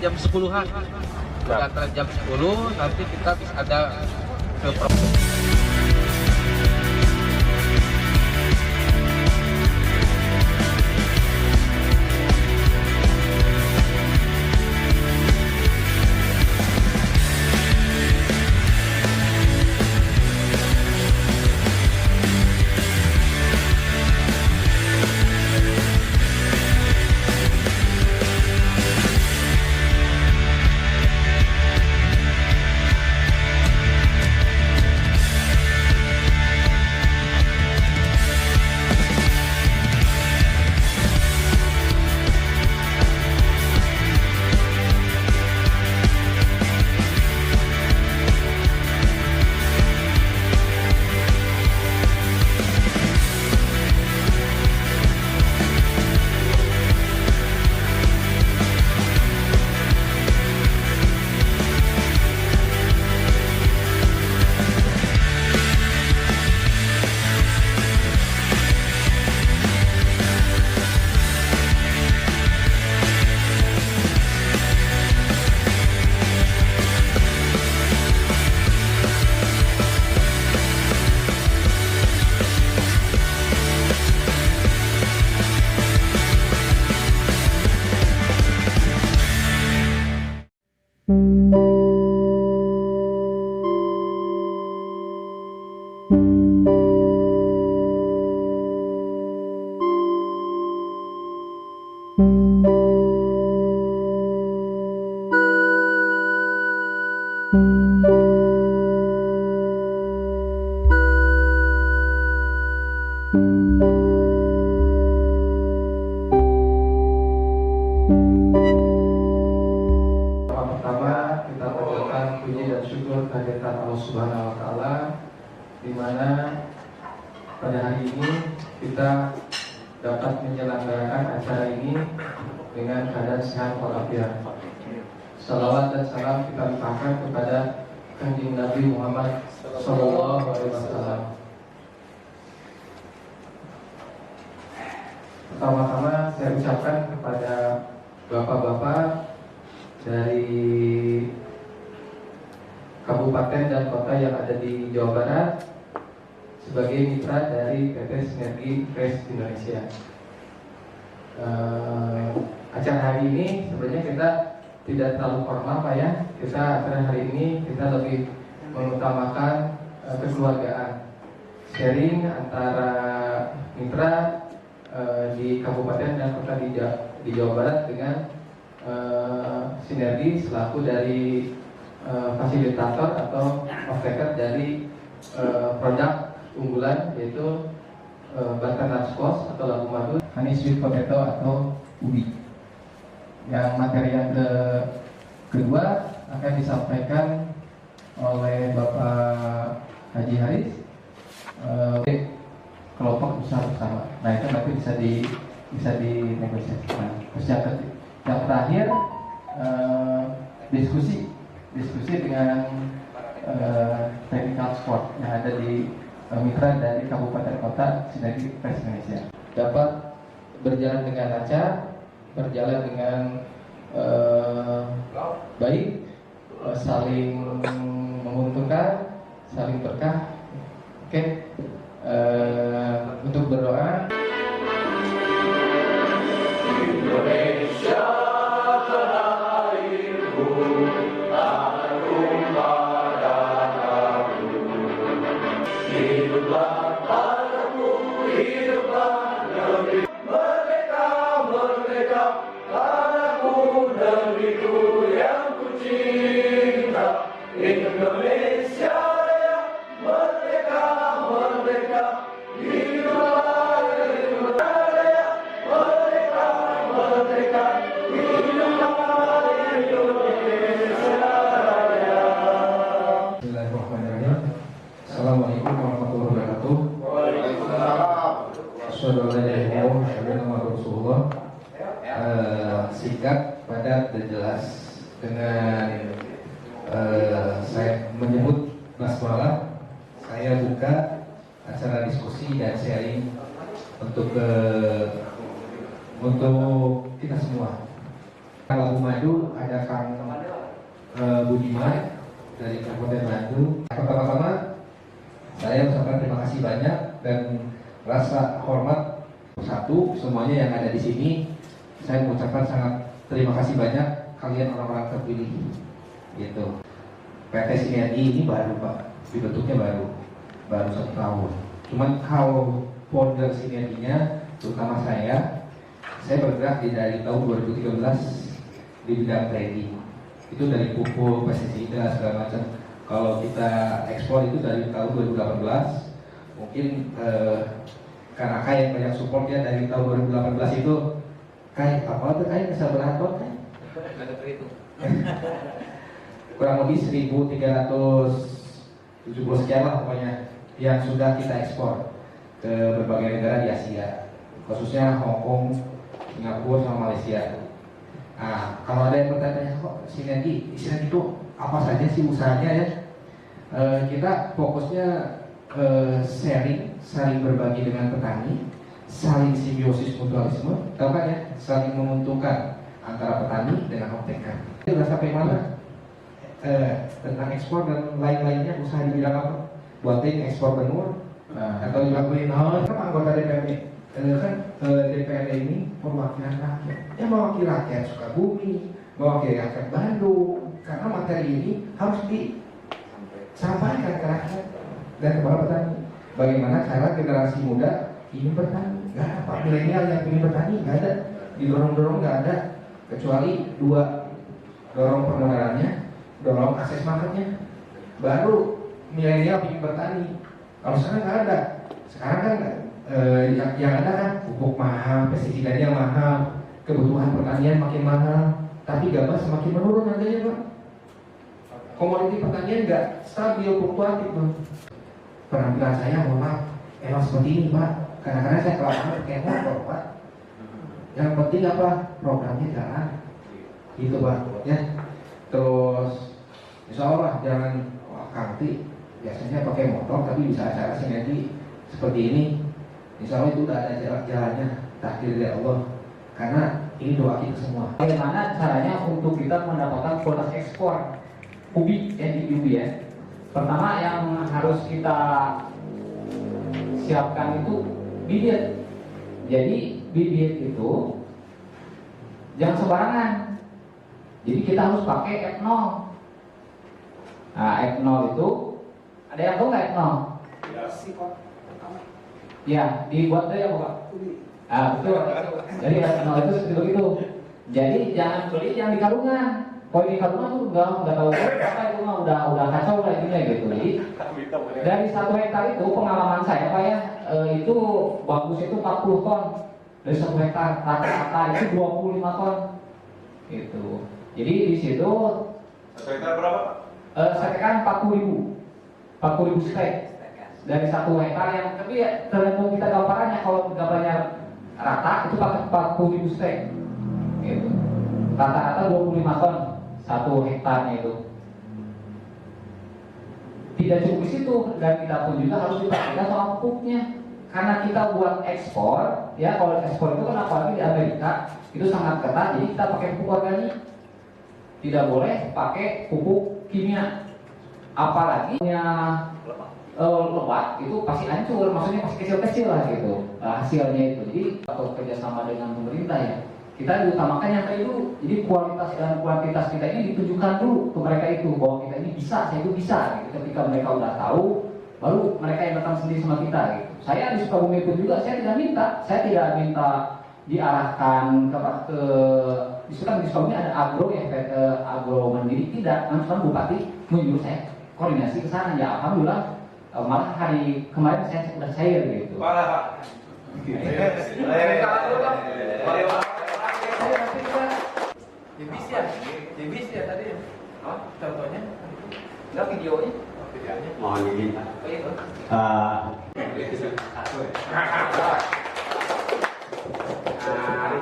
jam 10-an. Antara jam 10 nanti kita bisa ada ke pertama kita panjatkan puji dan syukur kehadiran Allah Subhanahu wa taala, di mana pada hari ini kita dapat menyelenggarakan acara ini dengan keadaan sehat walafiat. Salawat dan salam kita limpahkan kepada Kanjeng Nabi Muhammad Sallallahu Alaihi Wasallam. Pertama-tama saya ucapkan kepada bapak-bapak dari kabupaten dan kota yang ada di Jawa Barat sebagai mitra dari PT Sinergi Fresh Indonesia. Acara hari ini sebenarnya kita tidak terlalu formal Pak ya. Acara hari ini kita lebih mengutamakan kekeluargaan, sharing antara mitra di kabupaten dan kota di Jawa Barat dengan Sinergi selaku dari fasilitator atau off-taker dari produk unggulan yaitu butternut squash atau labu madu, honey sweet potato atau ubi. Yang materi yang kedua akan disampaikan oleh Bapak Haji Haris, kelompok usaha bersama. Nah itu nanti bisa dinegosiasikan. Terus yang terakhir diskusi dengan technical sport yang ada di mitra dari kabupaten kota Sinergi Fresh Indonesia dapat berjalan dengan lancar, berjalan dengan baik, saling menguntungkan, saling berkah. Oke. Untuk berdoa. Indonesia tanah airku, tanahku padaku. Hiduplah tanahku, hiduplah negeri. Merdeka, merdeka, tanahku, negeriku yang ku cinta. Indonesia Raya, merdeka, merdeka. Hiduplah Indonesia Raya, merdeka, merdeka. Hiduplah Indonesia Raya. Bismillahirrahmanirrahim. Assalamualaikum warahmatullahi wabarakatuh. Waalaikumsalam. Asyhadu an la ilaha illallah wa asyhadu anna Muhammadar Rasulullah. Singkat, padat dan jelas. Dengan saya menyebut basmalah, saya buka acara diskusi dan sharing untuk kita semua. Labu Madu ada Kang Budiman dari Kabupaten Bandung. Pertama-tama saya ucapkan terima kasih banyak dan rasa hormat satu semuanya yang ada di sini. Saya mengucapkan sangat terima kasih banyak kalian orang-orang terpilih. Gitu. PT Sinergi ini baru Pak, dibentuknya baru 1 tahun. Cuman kalau founder Sinerginya, terutama saya bergerak dari tahun 2013 di bidang trading. Itu dari pupuk, pestisida segala macam. Kalau kita ekspor itu dari tahun 2018. Mungkin karena kayak banyak supportnya dari tahun 2018 itu kayak apa tuh kayak kesabaran ton kan? Kurang lebih 1.370 sekian lah pokoknya yang sudah kita ekspor ke berbagai negara di Asia, khususnya Hong Kong, Singapura, sama Malaysia. Nah, kalau ada yang bertanya, kok Sinergi itu apa saja sih usahanya ya? Kita fokusnya saling berbagi dengan petani, saling simbiosis mutualisme, tahu kan ya? Saling menguntungkan antara petani dengan optiker. Sudah sampai mana? Tentang ekspor dan lain-lainnya, usaha di bidang apa? Buatin ekspor benur, atau dilakuin kan anggota DPRD. Kan DPRD ini perwakilan rakyat. Ya mewakili rakyat Sukabumi, mewakili rakyat Bandung. Karena materi ini harus disampaikan ke rakyat dan kepada petani. Bagaimana cara generasi muda ingin bertani? Gak ada Pak milenial yang ingin bertani, gak ada. Didorong-dorong gak ada. Kecuali 2, dorong permodalannya, dorong akses marketnya. Baru milenial ingin bertani. Kalau sekarang nggak ada. Sekarang kan yang ada kan pupuk mahal, pestisidanya mahal, kebutuhan pertanian makin mahal, tapi gabah semakin menurun harganya Pak. Komoditi pertanian nggak stabil, fluktuatif Pak. Penampilan saya mohon maaf, emang seperti ini Pak. Kadang-kadang saya kelamaan pakai motor Pak. Yang penting apa? Programnya jalan. Gitu Pak. Ya. Terus insya Allah jangan kanti. Biasanya pakai motor tapi bisa acara Sinergi seperti ini. Insya Allah itu udah ada jalannya, takdir dari Allah. Karena ini doa kita semua. Bagaimana caranya untuk kita mendapatkan kualitas ekspor ubi ya? Pertama yang harus kita siapkan itu bibit. Jadi bibit itu jangan sembarangan. Jadi kita harus pakai F0. Nah, F0 itu ada yang tahu nggak F0? Ya, dibuat dari apa Pak? Betul. Jadi F0 itu seperti itu. Jadi jangan beli yang di karungan. Kalau di karungan tuh nggak tahu apa itu mah udah kacau lah itunya gitu. Jadi dari 1 hektar itu pengalaman saya Pak ya, itu bagus itu 40 ton. Dari 1 hektar rata-rata itu 25 ton. Gitu. Jadi di situ 1 hektar berapa? 1 hektar 40.000 stek dari 1 hektar yang tapi ya tergantung kita gambarannya. Kalau gambarnya rata itu pakai 40.000 stek gitu. Rata-rata 25 ton 1 hektarnya itu. Tidak cukup di situ dan kita pun juga harus diperhatikan soal pupuknya. Karena kita buat ekspor, ya kalau ekspor itu kan apalagi di Amerika itu sangat ketat, jadi kita pakai pupuk organik. Tidak boleh pakai pupuk kimia. Apalagi lebat itu pasti hancur, maksudnya pasti kecil-kecil lah gitu hasilnya itu. Jadi atau kerjasama dengan pemerintah ya, kita diutamakan yang tadi dulu. Jadi kualitas dan kuantitas kita ini ditunjukkan dulu ke mereka itu bahwa kita ini bisa, saya itu bisa. Gitu. Ketika mereka udah tahu, baru mereka yang datang sendiri sama kita. Gitu. Saya di Sukabumi pun juga saya tidak minta diarahkan ke di Sukabumi ada agro ya, agro mandiri tidak. Langsung Bupati menyuruh saya koordinasi ke sana ya, alhamdulillah. Malah hari kemarin saya sudah cair gitu. Parah Pak. Jebis ya tadi. Contohnya. Enggak videonya. Mohon izin Pak.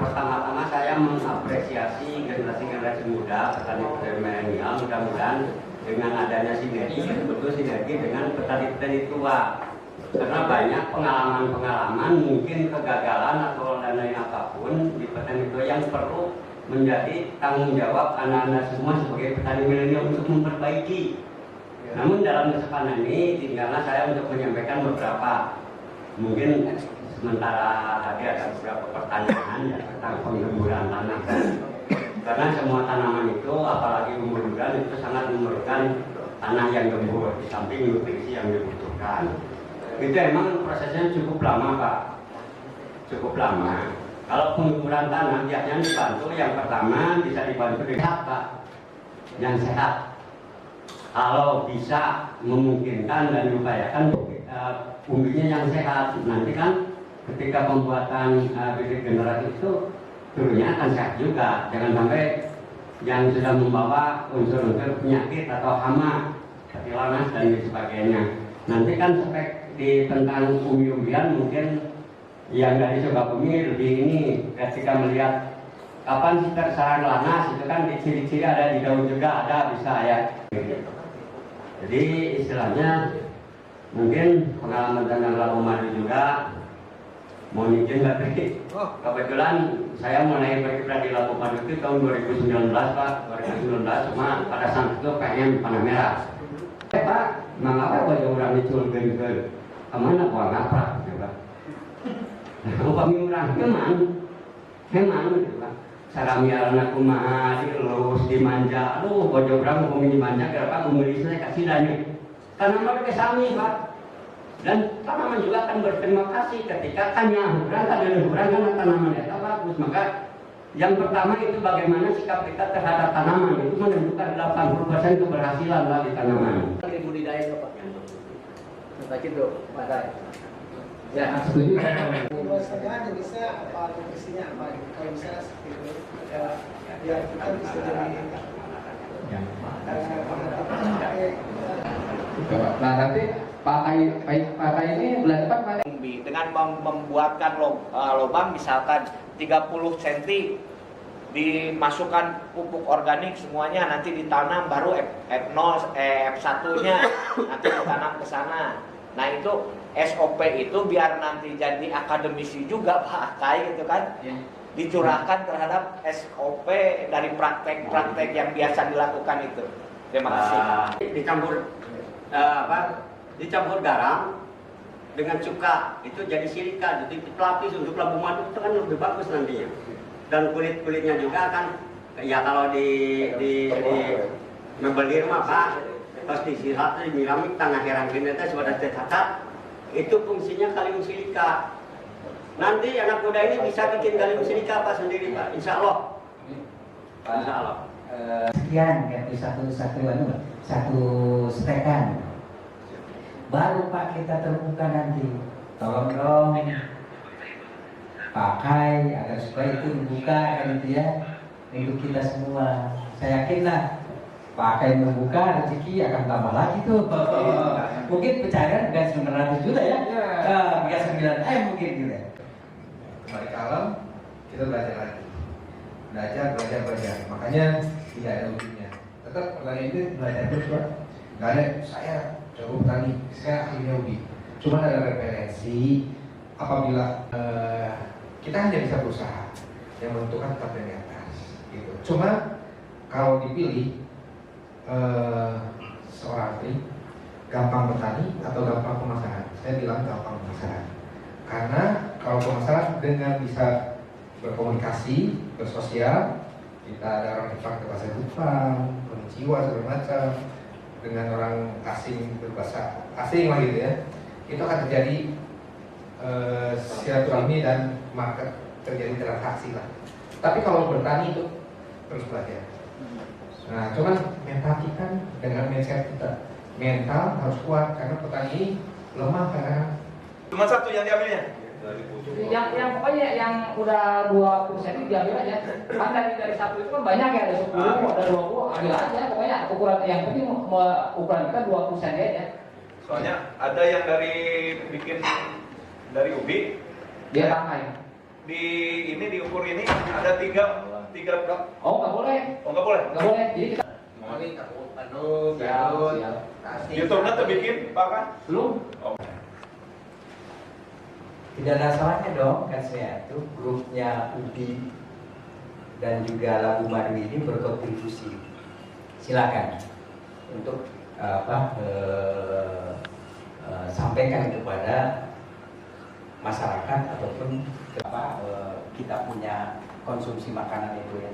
Pertama-tama saya mengapresiasi generasi muda petani milenial. Mudah-mudahan dengan adanya sinergi, betul sinergi dengan petani-petani tua. Karena banyak pengalaman-pengalaman, mungkin kegagalan atau lain-lain apapun di petani tua yang perlu menjadi tanggung jawab anak-anak semua sebagai petani milenial untuk memperbaiki. Namun dalam kesempatan ini tinggallah saya untuk menyampaikan beberapa, mungkin sementara tadi ada beberapa pertanyaan ya, tentang penggemburan tanah. Karena semua tanaman itu, apalagi umur-umuran itu sangat memerlukan tanah yang gembur, di samping nutrisi yang dibutuhkan. Itu emang prosesnya cukup lama Pak, cukup lama. Kalau penggemburan tanah biasanya dibantu, yang pertama bisa dibantu dengan apa? Yang sehat. Kalau bisa memungkinkan dan diupayakan umbinya yang sehat, nanti kan ketika pembuatan bibit generasi itu turunnya akan sehat juga. Jangan sampai yang sudah membawa unsur-unsur penyakit atau hama seperti lanas dan sebagainya. Nanti kan spek di tentang umbi-umbian mungkin yang dari Sukabumi lebih ini, ketika melihat kapan sih terserang lanas itu kan di ciri-ciri ada di daun juga ada bisa ya. Jadi istilahnya mungkin pengalaman dengan Labu Madu juga mohon izin tapi kebetulan saya mulai berkiprah di Labu Madu itu tahun 2019 Pak, 2019 cuma pada saat itu pengen panah merah. Pak, mengapa wajah orang itu gel-gel? Kemana buang apa? Coba. Upami orang heman gitu Pak. Sarami anak kumaha dilus dimanja, aduh bojo orang mau dimanja kenapa membeli saya kasih dani tanaman ke sami Pak, dan tanaman juga akan berterima kasih ketika tanya orang kan tanaman itu bagus. Maka yang pertama itu bagaimana sikap kita terhadap tanaman itu menentukan 80% keberhasilan lah di tanaman. Budidaya Pak. Seperti itu Pak. Ya, setuju. Masalahnya bisa apa nutrisinya apa gitu. Kalau misalnya seperti itu ya kita bisa jadi Nah nanti pakai ini bulan depan Pak. Dengan membuatkan lubang misalkan 30 cm, dimasukkan pupuk organik semuanya, nanti ditanam baru F0, F1-nya nanti ditanam ke sana. Nah itu SOP itu biar nanti jadi akademisi juga Pak Kai gitu kan, dicurahkan terhadap SOP dari praktek-praktek yang biasa dilakukan itu. Terima kasih. Dicampur dicampur garam dengan cuka itu jadi silika, jadi pelapis untuk Labu Madu itu kan lebih bagus nantinya. Dan kulitnya juga kan ya kalau di mebelir mah Pak, pas disirat dimiramik tengah herang ini sudah tercatat. Itu fungsinya kalium silika. Nanti anak muda ini bisa bikin kalium silika Pak sendiri Pak, insya Allah. Insya Allah. Sekian ganti satu stekan. Baru Pak kita terbuka nanti. Tolong dong pakai agar supaya itu dibuka kan itu ya untuk kita semua. Saya yakinlah pakai membuka rezeki akan tambah lagi tuh. Mungkin pencarian bukan 900 juta ya, bukan 9 mungkin gitu. Kembali ke alam, kita belajar lagi. Belajar. Makanya tidak ada ujungnya. Tetap pertanyaan itu belajar terus Pak. Gak ada saya jago petani, saya akhirnya ubi. Cuma ada referensi apabila kita hanya bisa berusaha, yang menentukan tetap dari atas. Gitu. Cuma kalau dipilih seorang atlet gampang petani atau gampang pemasaran, saya bilang gampang pemasaran. Karena kalau pemasaran dengan bisa berkomunikasi, bersosial, kita ada orang Jepang ke bahasa Jepang, konnichiwa segala macam, dengan orang asing berbahasa asing lah gitu ya, itu akan terjadi silaturahmi dan market, terjadi transaksi lah. Tapi kalau bertani itu terus belajar. Nah, cuman mental kita dengan mindset kita, mental harus kuat karena petani ini lemah karena Cuma satu yang diambilnya. Yang pokoknya yang udah 20 cm diambil aja. Kan dari satu itu kan banyak ya, ada 10, ada 20, ambil aja. Pokoknya ukuran yang penting ukuran kita 20 cm aja. Soalnya ada yang dari bikin dari ubi, Dia pakai. di ini diukur ini ada tiga blok. Oh nggak boleh. Oh nggak boleh. Nggak boleh. Jadi kita YouTube-nya terbikin Pak kan? belum. Oh. Tidak ada salahnya dong kan saya itu grupnya UBI dan juga Labu Madu ini berkontribusi. Silakan untuk sampaikan kepada masyarakat ataupun kita punya konsumsi makanan itu ya.